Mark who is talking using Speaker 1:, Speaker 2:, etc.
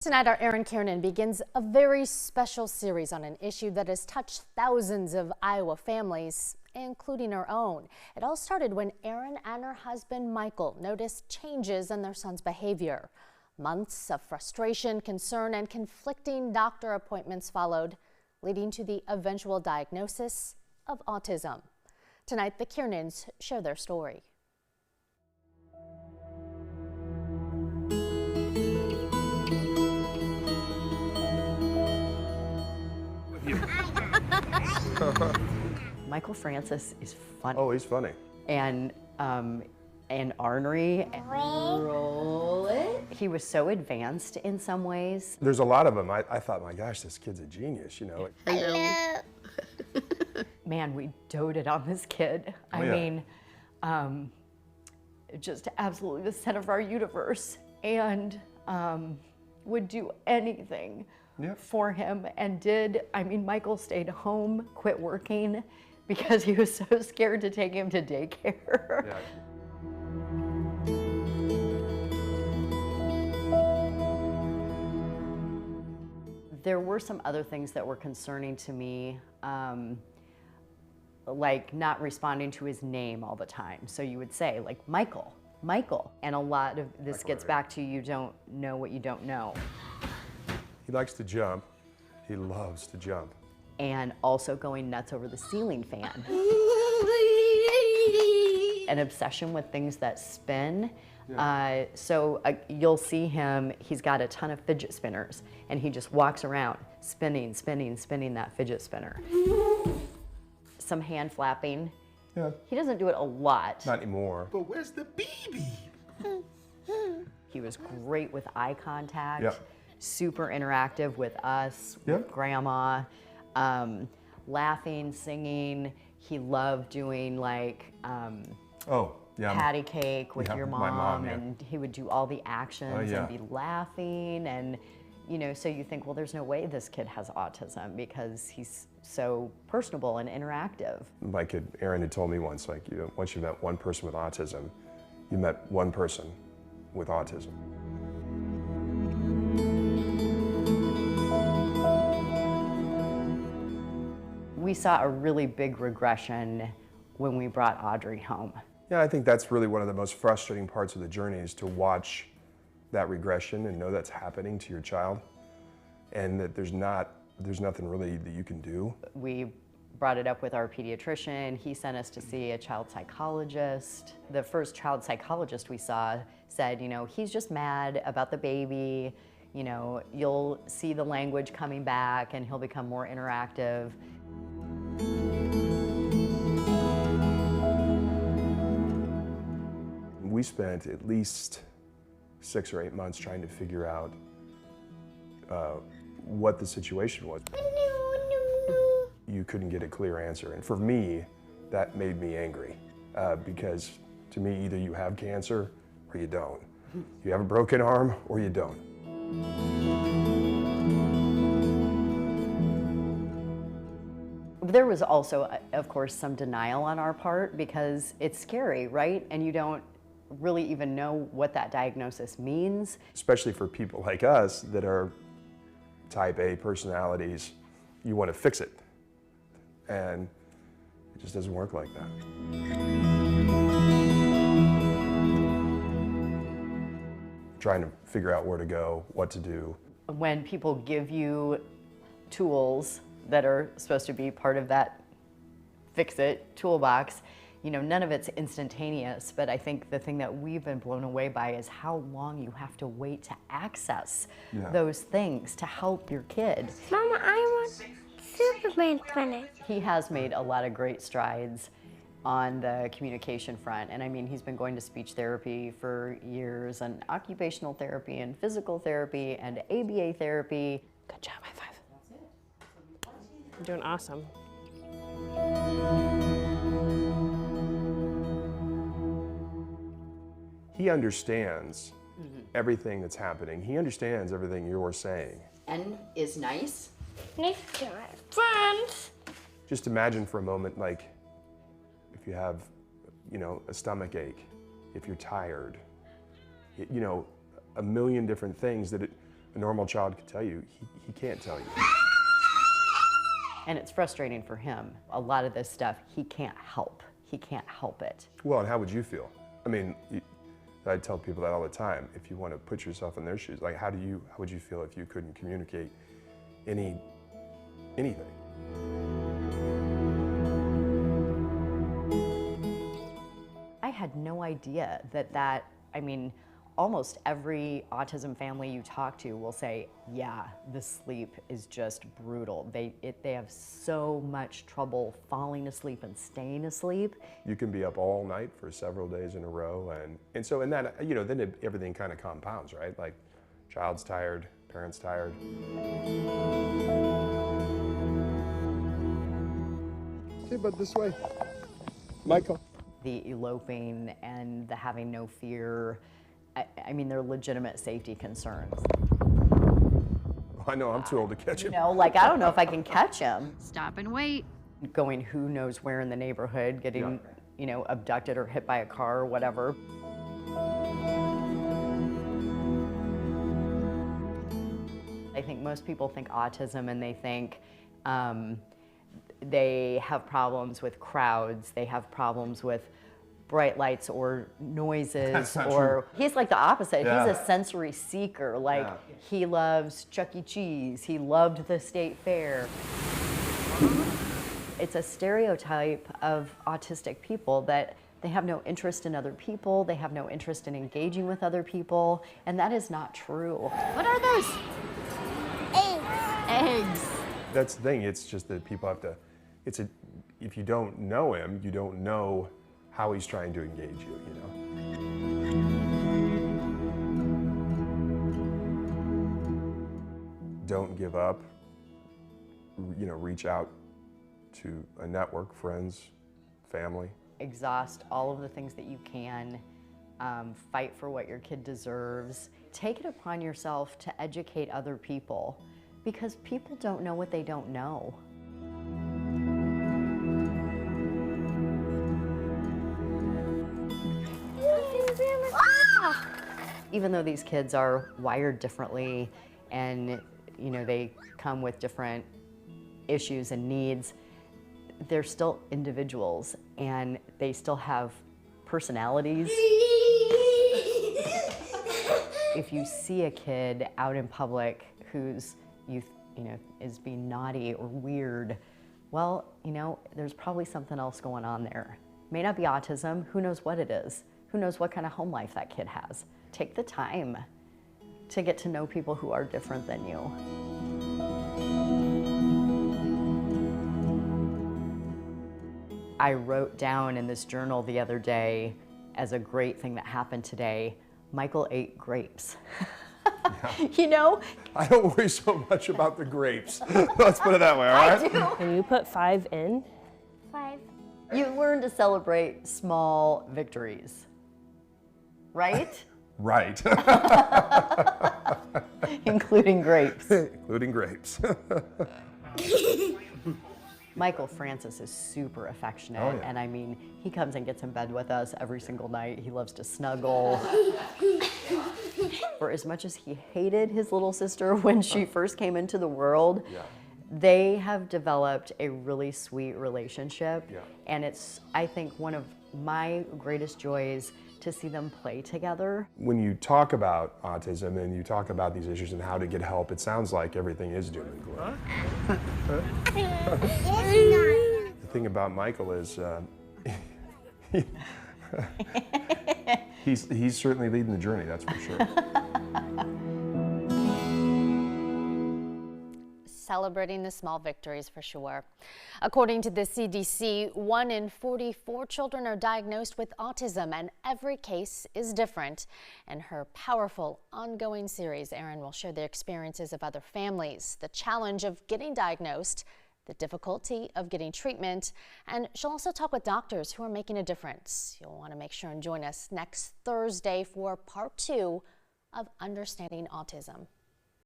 Speaker 1: Tonight, our Erin Kiernan begins a very special series on an issue that has touched thousands of Iowa families, including her own. It all started when Erin and her husband, Michael, noticed changes in their son's behavior. Months of frustration, concern, and conflicting doctor appointments followed, leading to the eventual diagnosis of autism. Tonight, the Kiernans share their story.
Speaker 2: Michael Francis is funny.
Speaker 3: Oh, he's funny.
Speaker 2: And ornery. Roll it. He was so advanced in some ways.
Speaker 3: There's a lot of them. I thought, my gosh, this kid's a genius, you know.
Speaker 4: Hello.
Speaker 2: Man, we doted on this kid. I mean, just absolutely the center of our universe, and would do anything for him, and did. I mean, Michael stayed home, quit working, because he was so scared to take him to daycare.
Speaker 3: Yeah.
Speaker 2: There were some other things that were concerning to me, like not responding to his name all the time. So you would say, like, Michael, Michael. And a lot of this gets back to you don't know what you don't know.
Speaker 3: He likes to jump. He loves to jump.
Speaker 2: And also going nuts over the ceiling fan. An obsession with things that spin. So you'll see him, he's got a ton of fidget spinners, and he just walks around spinning, spinning, spinning that fidget spinner. Some hand flapping.
Speaker 3: Yeah.
Speaker 2: He doesn't do it a lot.
Speaker 3: Not anymore.
Speaker 4: But where's the baby?
Speaker 2: He was great with eye contact.
Speaker 3: Yeah.
Speaker 2: Super interactive with us, with Grandma, laughing, singing. He loved doing like patty cake with your mom,
Speaker 3: my mom,
Speaker 2: and he would do all the actions and be laughing, and you know, so you think, well, there's no way this kid has autism because he's so personable and interactive.
Speaker 3: My kid, Erin, had told me once, like, you know, once you met one person with autism, you met one person with autism.
Speaker 2: We saw a really big regression when we brought Audrey home.
Speaker 3: Yeah, I think that's really one of the most frustrating parts of the journey, is to watch that regression and know that's happening to your child, and that there's nothing really that you can do.
Speaker 2: We brought it up with our pediatrician. He sent us to see a child psychologist. The first child psychologist we saw said, you know, he's just mad about the baby. You know, you'll see the language coming back and he'll become more interactive.
Speaker 3: We spent at least 6 or 8 months trying to figure out what the situation was. You couldn't get a clear answer. And for me, that made me angry because to me, either you have cancer or you don't. You have a broken arm or you don't.
Speaker 2: There was also, of course, some denial on our part because it's scary, right? And you don't really even know what that diagnosis means.
Speaker 3: Especially for people like us that are type A personalities, you want to fix it. And it just doesn't work like that. Trying to figure out where to go, what to do.
Speaker 2: When people give you tools that are supposed to be part of that fix-it toolbox, you know, none of it's instantaneous, but I think the thing that we've been blown away by is how long you have to wait to access those things to help your kid.
Speaker 5: Mama, I want Superman spinach.
Speaker 2: He has made a lot of great strides on the communication front, and I mean, he's been going to speech therapy for years, and occupational therapy, and physical therapy, and ABA therapy.
Speaker 6: Good job, high five. You're doing awesome.
Speaker 3: He understands everything that's happening. He understands everything you're saying.
Speaker 2: N is nice.
Speaker 5: Nice to my friends.
Speaker 3: Just imagine for a moment, like, if you have, you know, a stomach ache, if you're tired, you know, a million different things that A normal child could tell you, he can't tell you.
Speaker 2: And it's frustrating for him. A lot of this stuff, he can't help. He can't help it.
Speaker 3: Well, and how would you feel? I mean, I tell people that all the time. If you want to put yourself in their shoes, like how would you feel if you couldn't communicate anything?
Speaker 2: I had no idea I mean, almost every autism family you talk to will say, yeah, the sleep is just brutal. They have so much trouble falling asleep and staying asleep.
Speaker 3: You can be up all night for several days in a row, and so in that, you know, then everything kind of compounds, right? Like, child's tired, parents tired. Okay, but this way, Michael.
Speaker 2: The eloping and the having no fear, I mean, they're legitimate safety concerns.
Speaker 3: I know, I'm too old to catch him.
Speaker 2: You know, like, I don't know if I can catch him.
Speaker 1: Stop and wait.
Speaker 2: Going who knows where in the neighborhood, getting, you know, abducted or hit by a car or whatever. I think most people think autism and they think they have problems with crowds, they have problems with bright lights or noises, or he's like the opposite.
Speaker 3: Yeah.
Speaker 2: He's a sensory seeker. Like, he loves Chuck E. Cheese, he loved the state fair. It's a stereotype of autistic people that they have no interest in other people, they have no interest in engaging with other people, and that is not true. What are those? Eggs.
Speaker 3: That's the thing, it's just that people have to, if you don't know him, you don't know how he's trying to engage you, you know? Don't give up, you know, reach out to a network, friends, family.
Speaker 2: Exhaust all of the things that you can, fight for what your kid deserves. Take it upon yourself to educate other people, because people don't know what they don't know. Even though these kids are wired differently and, you know, they come with different issues and needs, they're still individuals and they still have personalities. If you see a kid out in public who's you know, is being naughty or weird, well, you know, there's probably something else going on there. May not be autism, who knows what it is? Who knows what kind of home life that kid has? Take the time to get to know people who are different than you. I wrote down in this journal the other day, as a great thing that happened today, Michael ate grapes. You know?
Speaker 3: I don't worry so much about the grapes. Let's put it that way, all right?
Speaker 2: I do.
Speaker 6: Can you put 5 in?
Speaker 5: 5.
Speaker 2: You learn to celebrate small victories, right?
Speaker 3: Right.
Speaker 2: Including grapes.
Speaker 3: Including grapes.
Speaker 2: Michael Francis is super affectionate,
Speaker 3: Oh, yeah.
Speaker 2: and I mean, he comes and gets in bed with us every single night. He loves to snuggle. For as much as he hated his little sister when she first came into the world, they have developed a really sweet relationship.
Speaker 3: Yeah.
Speaker 2: And it's, I think, one of my greatest joys to see them play together.
Speaker 3: When you talk about autism and you talk about these issues and how to get help, it sounds like everything is doom and gloom. The thing about Michael is he's certainly leading the journey, that's for sure.
Speaker 1: Celebrating the small victories for sure. According to the CDC, 1 in 44 children are diagnosed with autism, and every case is different. In her powerful ongoing series, Erin will share the experiences of other families, the challenge of getting diagnosed, the difficulty of getting treatment, and she'll also talk with doctors who are making a difference. You'll want to make sure and join us next Thursday for part 2 of Understanding Autism.